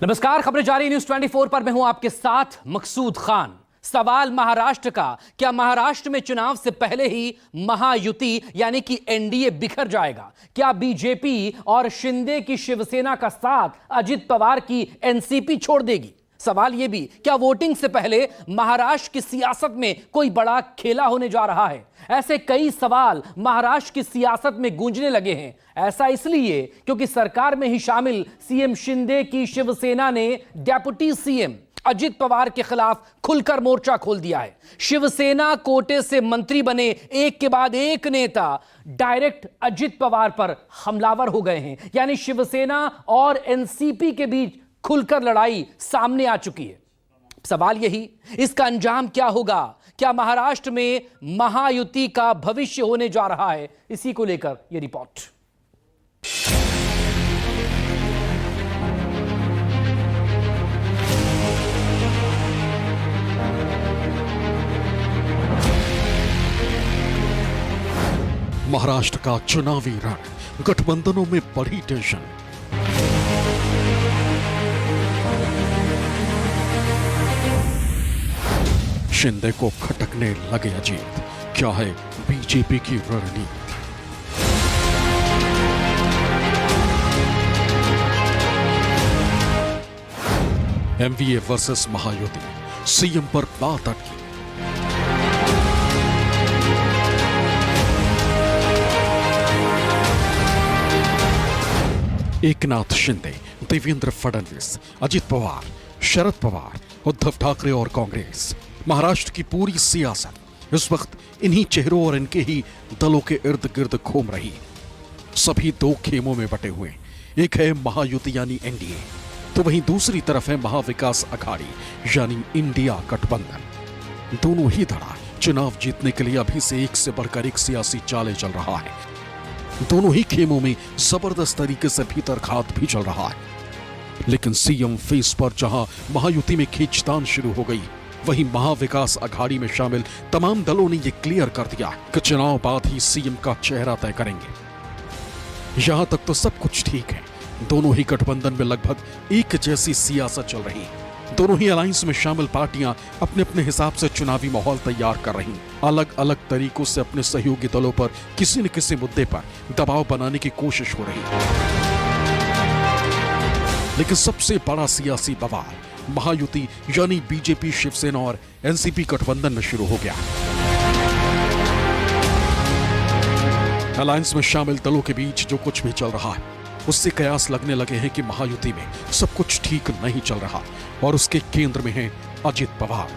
नमस्कार, खबरें जारी न्यूज 24 पर मैं हूं आपके साथ मकसूद खान। सवाल महाराष्ट्र का, क्या महाराष्ट्र में चुनाव से पहले ही महायुति यानी कि एनडीए बिखर जाएगा? क्या बीजेपी और शिंदे की शिवसेना का साथ अजित पवार की एनसीपी छोड़ देगी? सवाल यह भी, क्या वोटिंग से पहले महाराष्ट्र की सियासत में कोई बड़ा खेला होने जा रहा है? ऐसे कई सवाल महाराष्ट्र की सियासत में गूंजने लगे हैं। ऐसा इसलिए क्योंकि सरकार में ही शामिल सीएम शिंदे की शिवसेना ने डेप्यूटी सीएम अजित पवार के खिलाफ खुलकर मोर्चा खोल दिया है। शिवसेना कोटे से मंत्री बने एक के बाद एक नेता डायरेक्ट अजित पवार पर हमलावर हो गए हैं। यानी शिवसेना और एनसीपी के बीच खुलकर लड़ाई सामने आ चुकी है। सवाल यही, इसका अंजाम क्या होगा? क्या महाराष्ट्र में महायुति का भविष्य होने जा रहा है? इसी को लेकर यह रिपोर्ट। महाराष्ट्र का चुनावी रण, गठबंधनों में बड़ी टेंशन। शिंदे को खटकने लगे अजीत, क्या है बीजेपी की रणनीति? एमवीए वर्सेस महायुति, सीएम पर बात अटकी। एकनाथ शिंदे, देवेंद्र फडणवीस, अजित पवार, शरद पवार, उद्धव ठाकरे और कांग्रेस, महाराष्ट्र की पूरी सियासत इस वक्त इन्हीं चेहरों और इनके ही दलों के इर्द गिर्द घूम रही। सभी दो खेमों में बटे हुए, एक है महायुति यानी एनडीए, तो वहीं दूसरी तरफ है महाविकास अघाड़ी यानी इंडिया गठबंधन। दोनों ही धड़ा चुनाव जीतने के लिए अभी से एक से बढ़कर एक सियासी चालें चल रहा है। दोनों ही खेमों में जबरदस्त तरीके से भीतरघात भी चल रहा है। लेकिन सीएम फेस पर जहां महायुति में खींचतान शुरू हो गई, वहीं महाविकास अघाड़ी में शामिल तमाम दलों ने यह क्लियर कर दिया कि चुनाव बाद ही सीएम का चेहरा तय करेंगे। यहां तक तो सब कुछ ठीक है। दोनों ही गठबंधन में लगभग एक जैसी सियासत चल रही है। दोनों ही अलायंस में शामिल पार्टियां अपने अपने हिसाब से चुनावी माहौल तैयार कर रही, अलग अलग तरीकों से अपने सहयोगी दलों पर किसी न किसी मुद्दे पर दबाव बनाने की कोशिश हो रही। लेकिन सबसे बड़ा सियासी बवाल महायुति यानी बीजेपी, शिवसेना और एनसीपी गठबंधन में शुरू हो गया। अलायंस में शामिल दलों के बीच जो कुछ भी चल रहा है, उससे कयास लगने लगे हैं कि महायुति में सब कुछ ठीक नहीं चल रहा और उसके केंद्र में है अजित पवार।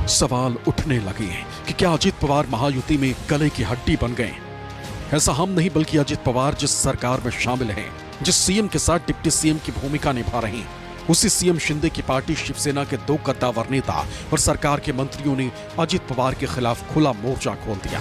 सवाल उठने लगे हैं कि क्या अजित पवार महायुति में गले की हड्डी बन गए? ऐसा हम नहीं, बल्कि अजित पवार जिस सरकार में शामिल हैं, जिस सीएम के साथ डिप्टी सीएम की भूमिका निभा रहे हैं, उसी सीएम शिंदे की पार्टी शिवसेना के दो कद्दावर नेता और सरकार के मंत्रियों ने अजित पवार के खिलाफ खुला मोर्चा खोल दिया।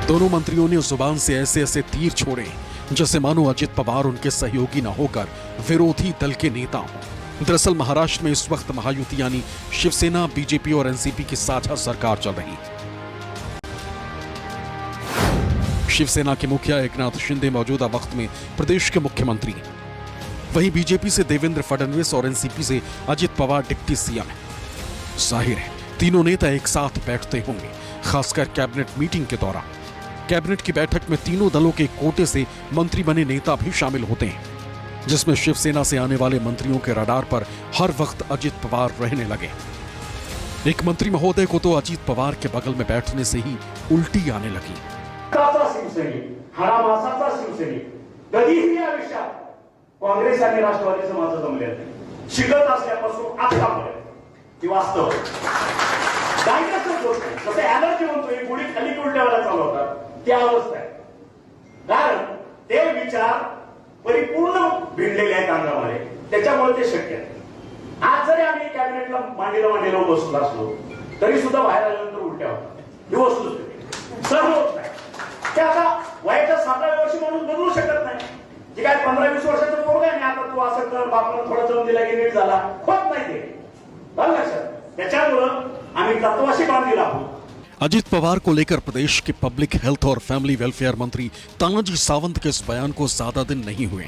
दोनों मंत्रियों ने जुबान से ऐसे ऐसे तीर छोड़े जैसे मानो अजित पवार उनके सहयोगी न होकर विरोधी दल के नेता हों। दरअसल महाराष्ट्र में इस वक्त महायुति यानी शिवसेना, बीजेपी और एनसीपी की साझा सरकार चल रही। शिवसेना के मुखिया एकनाथ शिंदे मौजूदा वक्त में प्रदेश के मुख्यमंत्री, वहीं बीजेपी से देवेंद्र फडणवीस और एनसीपी से अजित पवार डिप्टी सीएम है। जाहिर है तीनों नेता एक साथ बैठते होंगे, खासकर कैबिनेट मीटिंग के दौरान। कैबिनेट की बैठक में तीनों दलों के कोटे से मंत्री बने नेता भी शामिल होते हैं, जिसमें शिवसेना से आने वाले मंत्रियों के रडार पर हर वक्त अजित पवार रहने लगे। एक मंत्री महोदय को तो अजित पवार के बगल में बैठने से ही उल्टी आने लगी। कधीही आयुष्यात काँग्रेस आणि राष्ट्रवादीचं माझं जमलेलं नाही। शिकत असल्यापासून आजकापर्यंत ही वास्तव जसं एनर्जी म्हणतो, गुढी खाली उलट्यावर चालवतात, ती अवस्था आहे। कारण ते विचार परिपूर्ण भिडलेले आहेत अंगामध्ये, त्याच्यामुळे ते शक्य आहे। आज जरी आम्ही कॅबिनेटला मांडीला बसलो असलो तरी सुद्धा बाहेर आल्यानंतर उलट्या होतात। ही वस्तुस्थिती सर्व होत नाही। ते आता वयाच्या 7व्या वर्षी म्हणून बदलू शकत नाही। जे काय 15-20 वर्षाचं पोरग आहे, आता तू असं कर, बापानं थोडा जम दिला की नीट झाला, होत नाही ते। बघ लक्षात, त्याच्यामुळं आम्ही तत्वाशी बांधलेला आहोत। अजित पवार को लेकर प्रदेश के पब्लिक हेल्थ और फैमिली वेलफेयर मंत्री तानाजी सावंत के इस बयान को ज्यादा दिन नहीं हुए।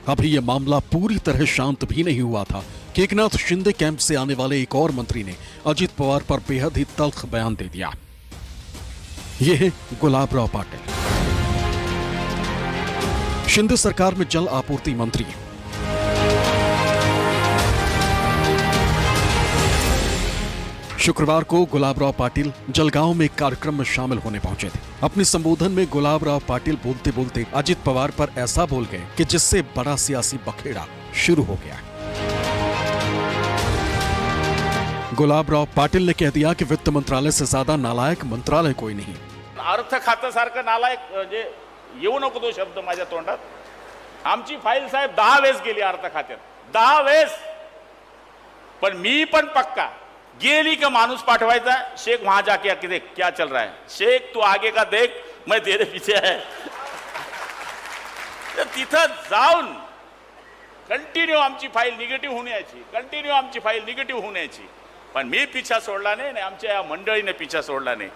अभी यह मामला पूरी तरह शांत भी नहीं हुआ था कि एकनाथ शिंदे कैंप से आने वाले एक और मंत्री ने अजित पवार पर बेहद ही तल्ख बयान दे दिया। यह है गुलाबराव पाटिल, शिंदे सरकार में जल आपूर्ति मंत्री। शुक्रवार को गुलाबराव पाटिल जलगांव में एक कार्यक्रम में शामिल होने पहुंचे थे। अपने संबोधन में गुलाबराव पाटिल बोलते बोलते अजित पवार पर ऐसा बोल गए कि जिससे बड़ा सियासी बखेड़ा शुरू हो गया। गुलाबराव पाटिल ने कह दिया कि वित्त मंत्रालय से ज्यादा नालायक मंत्रालय कोई नहीं। अर्थ खात्यासारखं नालायक म्हणजे येऊ नको तो शब्द माझ्या तोंडात। आमची फाईल साहेब 10 वेळेस गेली अर्थ खात्यात, 10 वेळेस। पण मी पण पक्का गेली का माणूस पाठवायचा, शेख वहां जाके आके देख क्या चल रहा है, शेख तू आगे का देख मैं तेरे पीछे है। तिथं जाऊन कंटिन्यू आमची फाईल निगेटिव्ह होण्याची, कंटिन्यू आमची फाईल निगेटिव्ह होण्याची। पण मी पिछा सोडला नाही, आमच्या या मंडळीने पिछा सोडला नाही।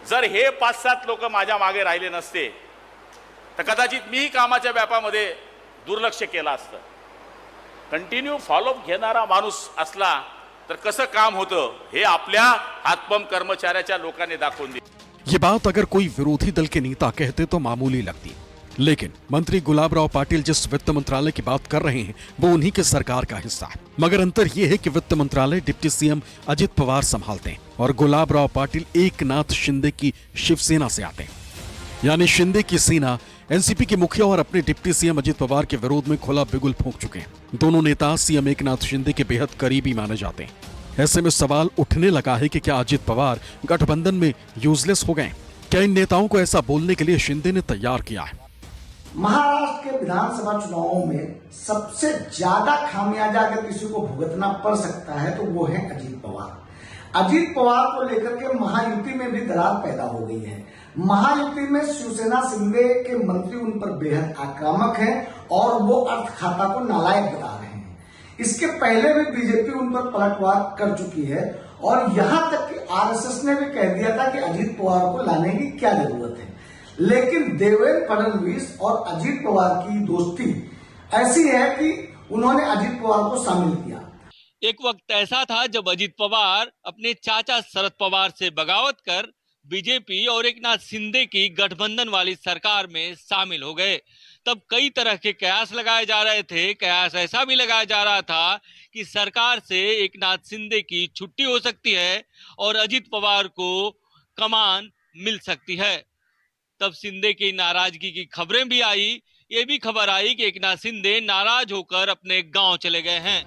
जर हे 5-7 लोक माझ्या मागे राहिले नसते तर कदाचित मी कामाच्या व्यापामध्ये दुर्लक्ष केलं असतं। कंटिन्यू फॉलोअप घेणारा माणूस असला तर कसं काम होतं हे आपल्या हातपंप कर्मचाऱ्याच्या लोकांनी दाखवून दिलं। ये बात अगर कोई विरोधी दल के नेता कहते तो मामूली लगती, लेकिन मंत्री गुलाबराव पाटिल जिस वित्त मंत्रालय की बात कर रहे हैं वो उन्हीं के सरकार का हिस्सा है। मगर अंतर यह है कि वित्त मंत्रालय डिप्टी सीएम अजित पवार संभालते हैं और गुलाबराव पाटिल एकनाथ शिंदे की शिवसेना से आते हैं। यानी शिंदे की सेना एनसीपी के मुखिया और अपने डिप्टी सीएम अजित पवार के विरोध में खुला बिगुल फूंक चुके हैं। दोनों नेता सीएम एकनाथ शिंदे के बेहद करीबी माने जाते हैं। ऐसे में सवाल उठने लगा है कि क्या अजित पवार गठबंधन में यूजलेस हो गए? क्या इन नेताओं को ऐसा बोलने के लिए शिंदे ने तैयार किया है? महाराष्ट्र के विधानसभा चुनावों में सबसे ज्यादा खामियाजा अगर किसी को भुगतना पड़ सकता है तो वो है अजित पवार। अजित पवार को लेकर के महायुति में भी दरार पैदा हो गई है। महायुति में शिवसेना शिंदे के मंत्री उन पर बेहद आक्रामक हैं और वो अर्थ खाता को नालायक बता रहे हैं। इसके पहले भी बीजेपी उन पर पलटवार कर चुकी है और यहां तक कि आरएसएस ने भी कह दिया था कि अजित पवार को लाने की क्या जरूरत है। लेकिन देवेंद्र फडणवीस और अजित पवार की दोस्ती ऐसी है कि उन्होंने अजित पवार को शामिल किया। एक वक्त ऐसा था जब अजित पवार अपने चाचा शरद पवार से बगावत कर बीजेपी और एकनाथ शिंदे की गठबंधन वाली सरकार में शामिल हो गए। तब कई तरह के कयास लगाए जा रहे थे। कयास ऐसा भी लगाया जा रहा था कि सरकार से एकनाथ शिंदे की छुट्टी हो सकती है और अजित पवार को कमान मिल सकती है। तब शिंदे की नाराजगी की खबरें भी आई। ये भी खबर आई कि एकनाथ शिंदे नाराज होकर अपने गांव चले गए हैं।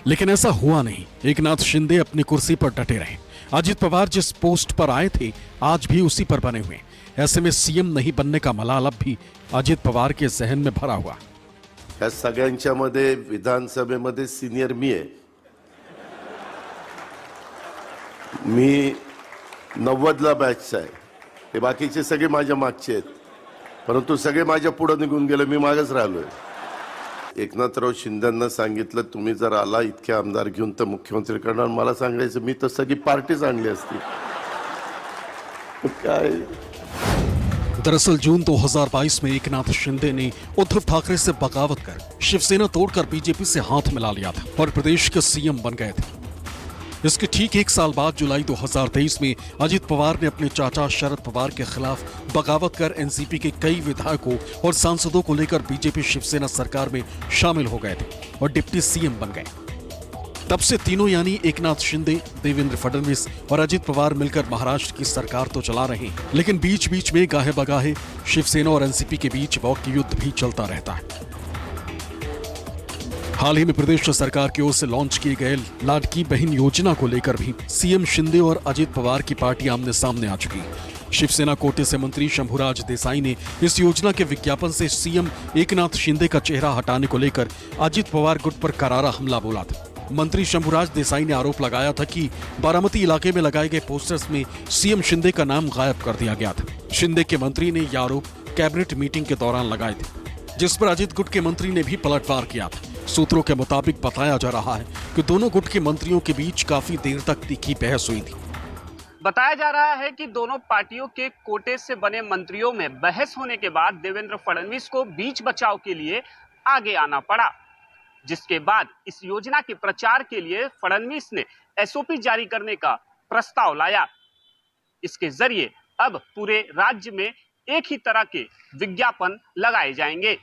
लेकिन ऐसा हुआ नहीं। एकनाथ शिंदे अपनी कुर्सी पर डटे रहे। अजित पवार जिस पोस्ट पर आए थे आज भी उसी पर बने हुए। ऐसे में सीएम नहीं बनने का मलाल अब भी अजित पवार के जहन में भरा हुआ। या सगळ्यांच्या मध्ये विधानसभेमध्ये सीनियर मी आहे। मी 90ला बॅचचा आहे। हे बाकीचे सगळे माझ्या मागचे आहेत, परंतु सगळे माझ्या पुढे निघून गेले, मी मागच राहिलोय। एकनाथराव शिंदेंना सांगितलं तुम्ही जर आला इतके आमदार घेऊन तर मुख्यमंत्री करणार, मला सांगायचं मी तर सगळी पार्टीच आणली असती। काय दरअसल जून 2022 में एकनाथ शिंदे ने उद्धव ठाकरे से बगावत कर शिवसेना तोड़कर बीजेपी से हाथ मिला लिया था और प्रदेश के सीएम बन गए थे। इसके ठीक 1 साल बाद जुलाई 2023 में अजित पवार ने अपने चाचा शरद पवार के खिलाफ बगावत कर एनसीपी के कई विधायकों और सांसदों को लेकर बीजेपी शिवसेना सरकार में शामिल हो गए थे और डिप्टी सीएम बन गए। तब से तीनों यानी एकनाथ शिंदे, देवेंद्र फडणवीस और अजित पवार मिलकर महाराष्ट्र की सरकार तो चला रहे हैं, लेकिन बीच बीच में गाहे बगाहे शिवसेना और एनसीपी के बीच वॉक युद्ध भी चलता रहता है। हाल ही में प्रदेश सरकार की ओर से लॉन्च किए गए लाडकी बहन योजना को लेकर भी सीएम शिंदे और अजित पवार की पार्टी आमने सामने आ चुकी। शिवसेना कोटे से मंत्री शंभुराज देसाई ने इस योजना के विज्ञापन से सीएम एकनाथ शिंदे का चेहरा हटाने को लेकर अजित पवार गुट पर करारा हमला बोला था। मंत्री शंभुराज देसाई ने आरोप लगाया था कि बारामती इलाके में लगाए गए पोस्टर्स में सीएम शिंदे का नाम गायब कर दिया गया था। शिंदे के मंत्री ने यह आरोप कैबिनेट मीटिंग के दौरान लगाए थे, जिस पर अजित गुट के मंत्री ने भी पलटवार किया था। सूत्रों के मुताबिक बताया जा रहा है कि दोनों गुट के मंत्रियों के बीच काफी देर तक तीखी बहस हुई थी। बताया जा रहा है कि दोनों पार्टियों के कोटे से बने मंत्रियों में बहस होने के बाद देवेंद्र फडणवीस को बीच बचाव के लिए आगे आना पड़ा, जिसके बाद इस योजना के प्रचार के लिए फडणवीस ने एसओपी जारी करने का प्रस्ताव लाया। इसके जरिए अब पूरे राज्य में एक ही तरह के विज्ञापन लगाए जाएंगे।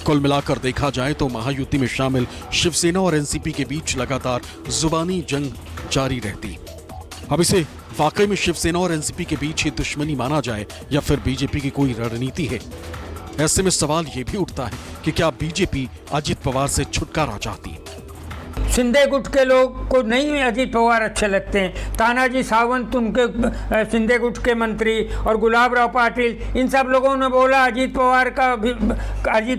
कुल मिलाकर देखा जाए तो महायुति में शामिल शिवसेना और एनसीपी के बीच लगातार जुबानी जंग जारी रहती। अब इसे वाकई में शिवसेना और एनसीपी के बीच ही दुश्मनी माना जाए या फिर बीजेपी की कोई रणनीति है। ऐसे में सवाल यह भी उठता है कि क्या बीजेपी अजित पवार से छुटकारा चाहती है? शिंदे गुट के लोग को नहीं अजित पवार अच्छे लगते हैं। तानाजी सावंत उनके शिंदे गुट के मंत्री और गुलाबराव पाटिल, इन सब लोगों ने बोला अजित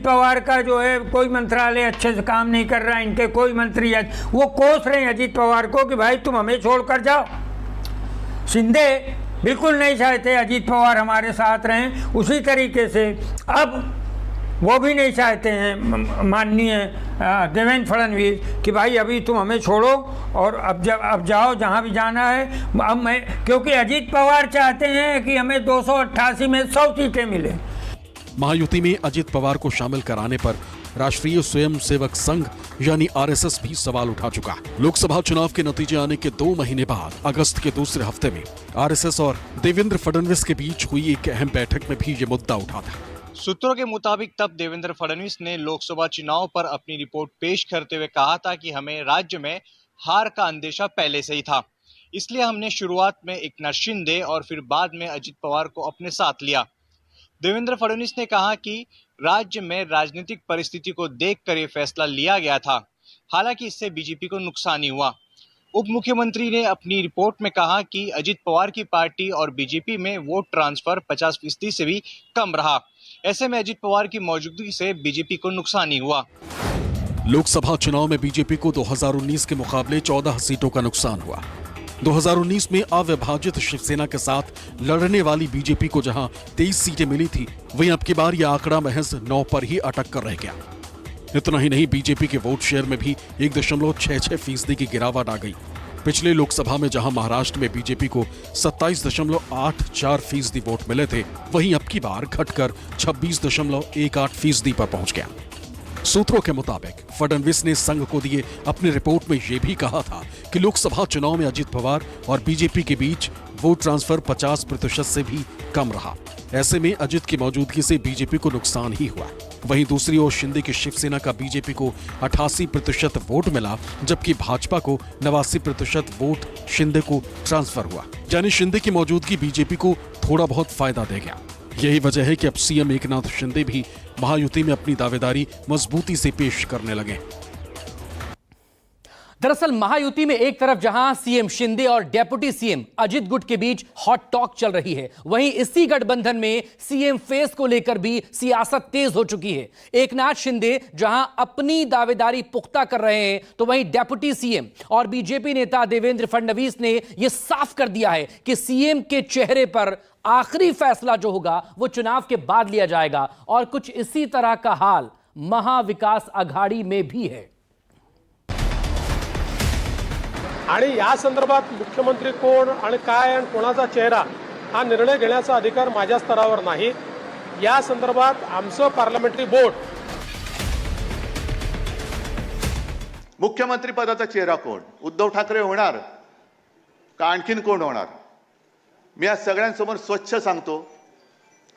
पवार का जो है कोई मंत्रालय अच्छे से काम नहीं कर रहा है, इनके कोई मंत्री वो कोस रहे हैं अजित पवार को कि भाई तुम हमें छोड़कर जाओ। शिंदे बिल्कुल नहीं चाहते अजित पवार हमारे साथ रहें। उसी तरीके से अब वो भी नहीं चाहते हैं माननीय देवेंद्र फडणवीस कि भाई अभी तुम हमें छोड़ो और अब जाओ जहां भी जाना है। अब क्योंकि अजित पवार चाहते हैं कि हमें 288 में 100 सीटें मिले। महायुति में अजित पवार को शामिल कराने पर राष्ट्रीय स्वयंसेवक संघ यानी आरएसएस भी सवाल उठा चुका है। लोकसभा चुनाव के नतीजे आने के 2 महीने बाद अगस्त के दूसरे हफ्ते में आरएसएस और देवेंद्र फडणवीस के बीच हुई एक अहम बैठक में भी ये मुद्दा उठा था। सूत्रों के मुताबिक तब देवेंद्र फडणवीस ने लोकसभा चुनाव पर अपनी रिपोर्ट पेश करते हुए कहा था कि हमें राज्य में हार का अंदेशा पहले से ही था, इसलिए हमने शुरुआत में एकनाथ शिंदे और फिर बाद में अजित पवार को अपने साथ लिया। देवेंद्र फडणवीस ने कहा कि राज्य में राजनीतिक परिस्थिति को देखकर यह फैसला लिया गया था, हालांकि इससे बीजेपी को नुकसान ही हुआ। उप मुख्यमंत्री ने अपनी रिपोर्ट में कहा कि अजित पवार की पार्टी और बीजेपी में वोट ट्रांसफर 50% से भी कम रहा। ऐसे में अजित पवार की मौजूदगी से बीजेपी को नुकसान ही हुआ। लोकसभा चुनाव में बीजेपी को 2019 के मुकाबले 14 सीटों का नुकसान हुआ। 2019 में अविभाजित शिवसेना के साथ लड़ने वाली बीजेपी को जहां 23 सीटें मिली थी, वहीं अब की बार यह आंकड़ा महज 9 पर ही अटक कर रह गया। इतना ही नहीं, बीजेपी के वोट शेयर में भी 1.66% की गिरावट आ गई। पिछले लोकसभा में जहां महाराष्ट्र में बीजेपी को 27.84% वोट मिले थे, वहीं अब की बार घटकर 26.18% पर पहुंच गया। सूत्रों के मुताबिक फडणवीस ने संघ को दिए अपनी रिपोर्ट में यह भी कहा था कि लोकसभा चुनाव में अजित पवार और बीजेपी के बीच वोट ट्रांसफर 50% से भी कम रहा। ऐसे में अजित की मौजूदगी से बीजेपी को नुकसान ही हुआ। वहीं दूसरी ओर शिंदे की शिवसेना का बीजेपी को 88% वोट मिला, जबकि भाजपा को 89% वोट शिंदे को ट्रांसफर हुआ। यानी शिंदे की मौजूदगी बीजेपी को थोड़ा बहुत फायदा दे गया। यही वजह है कि अब सीएम एकनाथ शिंदे भी महायुति में अपनी दावेदारी मजबूती से पेश करने लगे। दरअसल महायुति में एक तरफ जहां सीएम शिंदे और डेप्यूटी सीएम अजित गुट के बीच हॉट टॉक चल रही है, वहीं इसी गठबंधन में सीएम फेस को लेकर भी सियासत तेज हो चुकी है। एकनाथ शिंदे जहां अपनी दावेदारी पुख्ता कर रहे हैं, तो वहीं डेप्यूटी सीएम और बीजेपी नेता देवेंद्र फडणवीस ने यह साफ कर दिया है कि सीएम के चेहरे पर आखिरी फैसला जो होगा वो चुनाव के बाद लिया जाएगा। और कुछ इसी तरह का हाल महाविकास आघाडी में भी है। आणि या संदर्भात मुख्यमंत्री कोण आणि काय आणि कोणाचा चेहरा हा निर्णय घेण्याचा अधिकार माझ्या स्तरावर नाही। या संदर्भात आमचं पार्लमेंटरी बोर्ड मुख्यमंत्री पदाचा चेहरा कोण, उद्धव ठाकरे होणार का आणखीन कोण होणार? मी आज सगळ्यांसमोर स्वच्छ सांगतो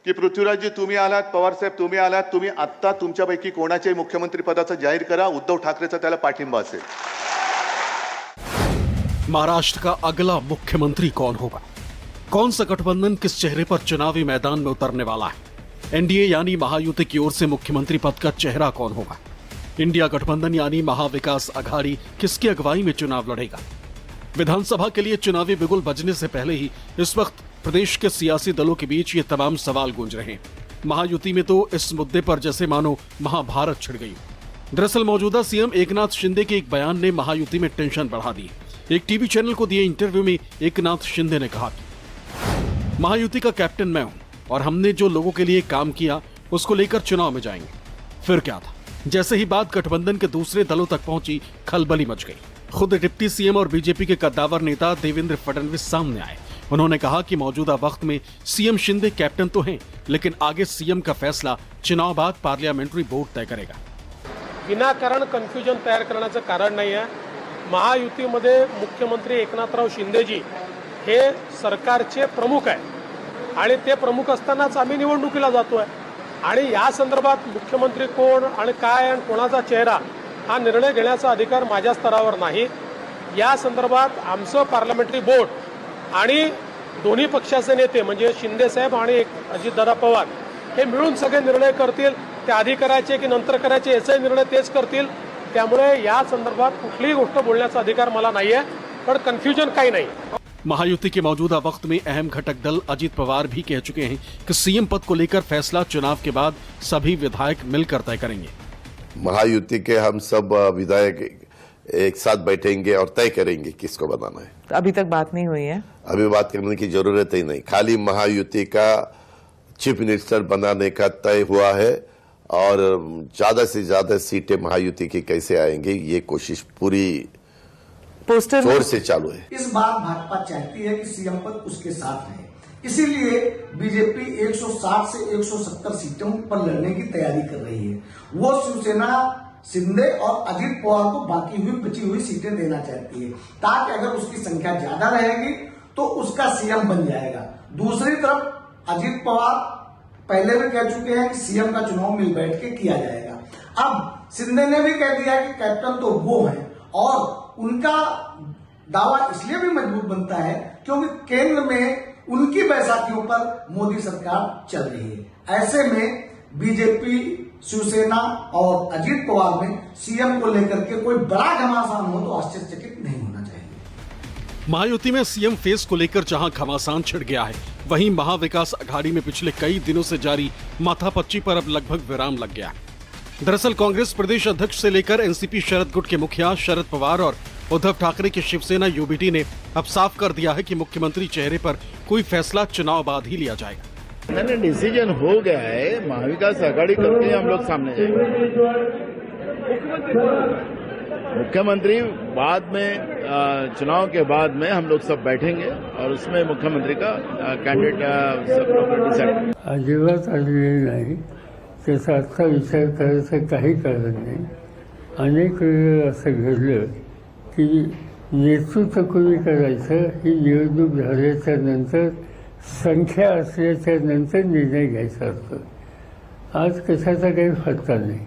की पृथ्वीराजजी तुम्ही आलात, पवार साहेब तुम्ही आलात, तुम्ही आत्ता तुमच्यापैकी कोणाच्याही मुख्यमंत्री पदाचा जाहीर करा, उद्धव ठाकरेचा त्याला पाठिंबा असेल। महाराष्ट्र का अगला मुख्यमंत्री कौन होगा? कौन सा गठबंधन किस चेहरे पर चुनावी मैदान में उतरने वाला है? एनडीए यानी महायुति की ओर से मुख्यमंत्री पद का चेहरा कौन होगा? इंडिया गठबंधन यानी महाविकास आघाड़ी किसकी अगुवाई में चुनाव लड़ेगा? विधानसभा के लिए चुनावी बिगुल बजने से पहले ही इस वक्त प्रदेश के सियासी दलों के बीच ये तमाम सवाल गूंज रहे हैं। महायुति में तो इस मुद्दे पर जैसे मानो महाभारत छिड़ गई। दरअसल मौजूदा सीएम एकनाथ शिंदे के एक बयान ने महायुति में टेंशन बढ़ा दी। एक टीवी चैनल को दिए इंटरव्यू में एकनाथ शिंदे ने कहा कि महायुति का कैप्टन मैं हूं और हमने जो लोगों के लिए काम किया उसको लेकर चुनाव में जाएंगे। फिर क्या था, जैसे ही बात गठबंधन के दूसरे दलों तक पहुंची, खलबली मच गई। खुद डिप्टी सीएम और बीजेपी के कद्दावर नेता देवेंद्र फडणवीस सामने आए। उन्होंने कहा कि मौजूदा वक्त में सीएम शिंदे कैप्टन तो हैं, लेकिन आगे सीएम का फैसला चुनाव बाद पार्लियामेंट्री बोर्ड तय करेगा। विनाकारण कन्फ्युजन तयार करण्याचं कारण नाही आहे। महायुतीमध्ये मुख्यमंत्री एकनाथराव शिंदेजी हे सरकारचे प्रमुख आहे आणि ते प्रमुख असतानाच आम्ही निवडणुकीला जातोय आणि या संदर्भात मुख्यमंत्री कोण आणि काय आणि कोणाचा चेहरा हा निर्णय घेण्याचा अधिकार माझ्या स्तरावर नाही। या संदर्भात आमचं पार्लमेंटरी बोर्ड आणि दोन्ही पक्षाचे नेते म्हणजे शिंदे साहेब आणि अजितदादा पवार हे मिळून सगळे निर्णय करतील। ते आधी करायचे की नंतर करायचे याचा निर्णय तेच करतील। त्यामुळे या संदर्भात कुठलीही गोष्ट बोलण्याचा अधिकार मला नाहीये, पण कन्फ्युजन काही नाही। महायुति के मौजूदा वक्त में अहम घटक दल अजीत पवार भी कह चुके हैं कि सीएम पद को लेकर फैसला चुनाव के बाद सभी विधायक मिलकर तय करेंगे। महायुति के हम सब विधायक एक साथ बैठेंगे और तय करेंगे किसको बनाना है। अभी तक बात नहीं हुई है? अभी बात करने की जरूरत ही नहीं, खाली महायुति का चीफ मिनिस्टर बनाने का तय हुआ है और ज्यादा से ज्यादा सीटें महायुति की कैसे आएंगे ये कोशिश पूरी पोस्टर जोर से चालू है। इस बार भाजपा चाहती है कि सीएम पद उसके साथ रहे, इसीलिए बीजेपी 160 से 170 सीटों पर लड़ने की तैयारी कर रही है। वो शिवसेना शिंदे और अजीत पवार को बाकी हुई बची हुई सीटें देना चाहती है, ताकि अगर उसकी संख्या ज्यादा रहेगी तो उसका सीएम बन जाएगा। दूसरी तरफ अजीत पवार पहले भी कह चुके हैं कि सीएम का चुनाव मिल बैठ के किया जाएगा। अब शिंदे ने भी कह दिया कि कैप्टन तो वो है और उनका दावा इसलिए भी मजबूत बनता है क्योंकि केंद्र में उनकी बैसाखियों पर मोदी सरकार चल रही है। ऐसे में बीजेपी, शिवसेना और अजीत पवार में सीएम को लेकर के कोई बड़ा घमासान हो तो आश्चर्यचकित नहीं होना चाहिए। महायुति में सीएम फेस को लेकर जहां घमासान छिड़ गया है, वहीं महाविकास अघाड़ी में पिछले कई दिनों से जारी माथापच्ची पर अब लगभग विराम लग गया। दरअसल कांग्रेस प्रदेश अध्यक्ष से लेकर एनसीपी शरद गुट के मुखिया शरद पवार और उद्धव ठाकरे की शिवसेना यूबीटी ने अब साफ कर दिया है कि मुख्यमंत्री चेहरे पर कोई फैसला चुनाव बाद ही लिया जाएगा। मैंने डिसीजन हो गया है, महाविकास आघाड़ी करके हम लोग सामने जाएंगे। मुख्यमंत्री बाद में चुनाव के बाद में हम लोग सब बैठेंगे और उसमें मुख्यमंत्री का कैंडिडेट सब लोग डिसाइड। अजिबात आलेली नाही, त्याचा आजचा विचार करायचं काही कारण नाही। अनेक वेळा असं घडलं की नेतृत्व कोणी करायचं ही निवडणूक झाल्याच्या नंतर संख्या असल्याच्या नंतर निर्णय घ्यायचा असतो। आज कशाचा काही फटका नाही,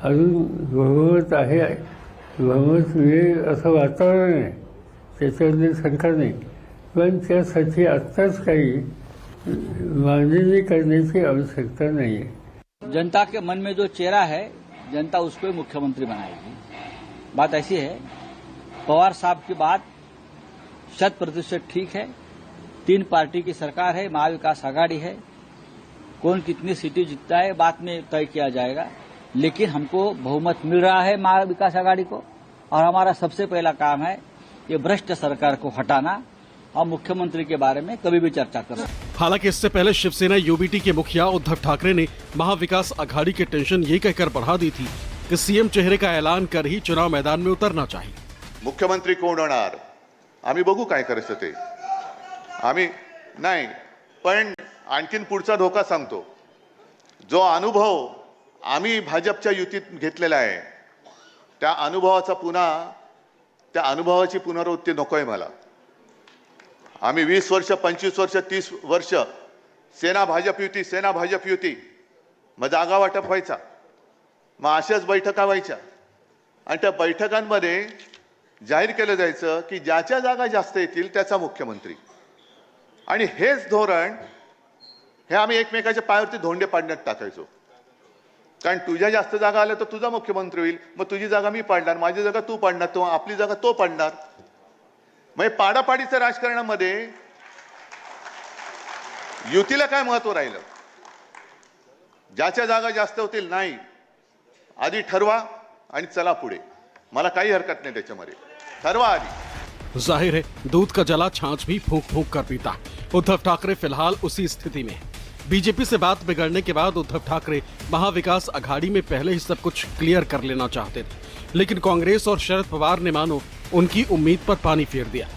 अजून बहुमत आहे, बहुमत मिळेल असं वातावरण आहे, त्याच्याबद्दल शंका नाही, पण त्यासाठी आत्ताच काही मांडणी करण्याची आवश्यकता नाही आहे। जनता के मन में जो चेहरा है जनता उसको मुख्यमंत्री बनाएगी। बात ऐसी है, पवार साहब की बात 100% ठीक है। 3 पार्टी की सरकार है, महाविकास आघाड़ी है, कौन कितनी सीटें जीतता है बाद में तय किया जाएगा, लेकिन हमको बहुमत मिल रहा है महाविकास आघाड़ी को और हमारा सबसे पहला काम है ये भ्रष्ट सरकार को हटाना। हम मुख्यमंत्री के बारे में कभी भी चर्चा कर सकते हैं। हालांकि इससे पहले शिवसेना यूबीटी के मुखिया उद्धव ठाकरे ने महाविकास आघाड़ी की टेंशन ये कहकर बढ़ा दी थी कि सीएम चेहरे का ऐलान कर ही चुनाव मैदान में उतरना चाहिए। मुख्यमंत्री कोण होणार आम्ही बघू काय करायचं ते, आम्ही नाही, पण आणखीन पुढचा धोका सांगतो। जो अनुभव आम्ही भाजपच्या युतीत घेतलेला आहे त्या अनुभवाची पुनरावृत्ती नकोय मला। आम्ही 20 वर्ष, 25 वर्ष, 30 वर्ष सेना भाजप युती मग जागा वाटप व्हायचा, मग अशाच बैठका व्हायच्या आणि त्या बैठकांमध्ये जाहीर केलं जायचं की ज्याच्या जागा जास्त येतील त्याचा मुख्यमंत्री। आणि हेच धोरण हे आम्ही एकमेकाच्या पायावरती धोंडे पाडण्यात टाकायचो, कारण तुझ्या जास्त जागा आल्या तर तुझा मुख्यमंत्री होईल, मग तुझी जागा मी पाडणार, माझी जागा तू पाडणार, तो आपली जागा तो पाडणार। मग पाडापाडीच्या राजकारणामध्ये युतीला काय महत्व राहिलं? ज्याच्या जागा जास्त होतील नाही, आधी ठरवा आणि चला पुढे, मला काही हरकत नाही त्याच्यामध्ये, ठरवा आधी। जाहिर है दूध का जला छाछ भी फूंक फूंक कर पीता। उद्धव ठाकरे फिलहाल उसी स्थिति में। बीजेपी से बात बिगड़ने के बाद उद्धव ठाकरे महाविकास अघाड़ी में पहले ही सब कुछ क्लियर कर लेना चाहते थे, लेकिन कांग्रेस और शरद पवार ने मानो उनकी उम्मीद पर पानी फेर दिया।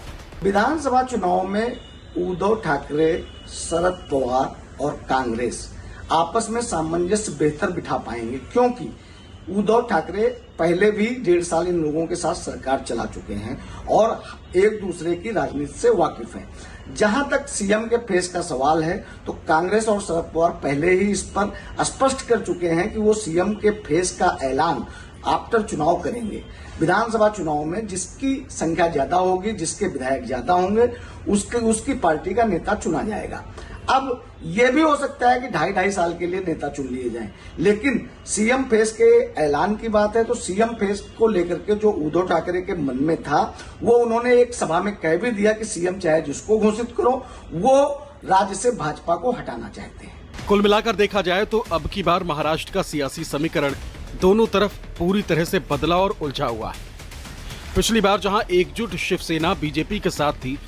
विधानसभा चुनाव में उद्धव ठाकरे, शरद पवार और कांग्रेस आपस में सामंजस्य बेहतर बिठा पाएंगे, क्योंकि उद्धव ठाकरे पहले भी 1.5 साल इन लोगों के साथ सरकार चला चुके हैं और एक दूसरे की राजनीति से वाकिफ हैं। जहां तक सीएम के फेस का सवाल है तो कांग्रेस और शरद पवार पहले ही इस पर स्पष्ट कर चुके हैं कि वो सीएम के फेस का ऐलान आफ्टर चुनाव करेंगे। विधानसभा चुनाव में जिसकी संख्या ज्यादा होगी, जिसके विधायक ज्यादा होंगे, उसकी पार्टी का नेता चुना जाएगा। अब यह भी हो सकता है कि 2.5 साल के लिए नेता चुन लिए जाएं, लेकिन सीएम फेस के ऐलान की बात है तो सीएम फेस को लेकर के जो उद्धव ठाकरे के मन में था वो उन्होंने एक सभा में कह भी दिया कि सीएम चाहे जिसको घोषित करो, वो राज्य से भाजपा को हटाना चाहते हैं। कुल मिलाकर देखा जाए तो अब की बार महाराष्ट्र का सियासी समीकरण दोनों तरफ पूरी तरह से बदला और उलझा हुआ है। पिछली बार जहां एकजुट शिवसेना बीजेपी के साथ थी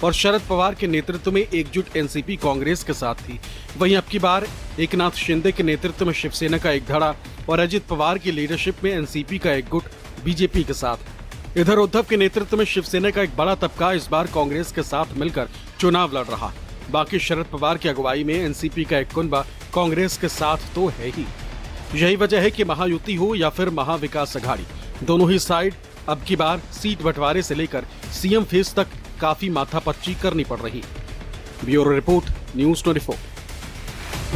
और शरद पवार के नेतृत्व में एकजुट एनसीपी कांग्रेस के साथ थी, वहीं अब की बार एकनाथ शिंदे के नेतृत्व में शिवसेना का एक धड़ा और अजित पवार की लीडरशिप में एनसीपी का एक गुट बीजेपी के साथ। इधर उद्धव के नेतृत्व में शिवसेना का एक बड़ा तबका इस बार कांग्रेस के साथ मिलकर चुनाव लड़ रहा। बाकी शरद पवार की अगुवाई में एनसीपी का एक कुनबा कांग्रेस के साथ तो है ही। यही वजह है कि महायुति हो या फिर महाविकास अघाड़ी, दोनों ही साइड अब की बार सीट बंटवारे से लेकर सीएम फेस तक काफी माथापच्ची करनी पड़ रही। Bureau report, news 24।